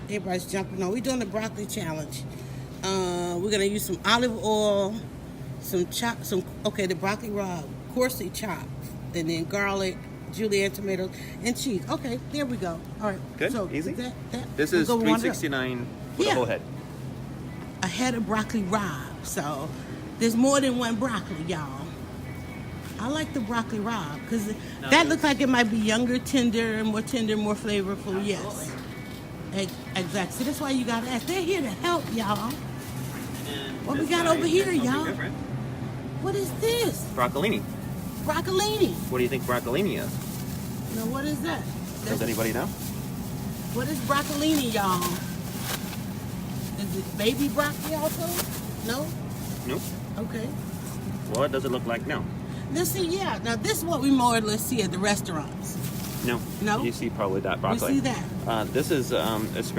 Everybody's jumping on. We're doing the broccoli challenge. We're gonna use some olive oil, the broccoli raw, coarsely chopped, and then garlic, julienne tomatoes, and cheese. Okay, there we go. All right. Good. So Easy. This we'll is go $3.69 for the whole head. A head of broccoli raw. So there's more than one broccoli, y'all. I like the broccoli raw because that looks like it might be younger, more flavorful. Yes. Exactly. So that's why you gotta ask. They're here to help, y'all. What we got over here, y'all? What is this? Broccolini. Broccolini. What do you think broccolini is? Now, what is that? Does anybody know? What is broccolini, y'all? Is it baby broccoli also? No? Nope. Okay. What does it look like now? Let's see, yeah. Now, this is what we more or less see at the restaurants. No. No? You see probably that broccoli. We see that. This is asparagus.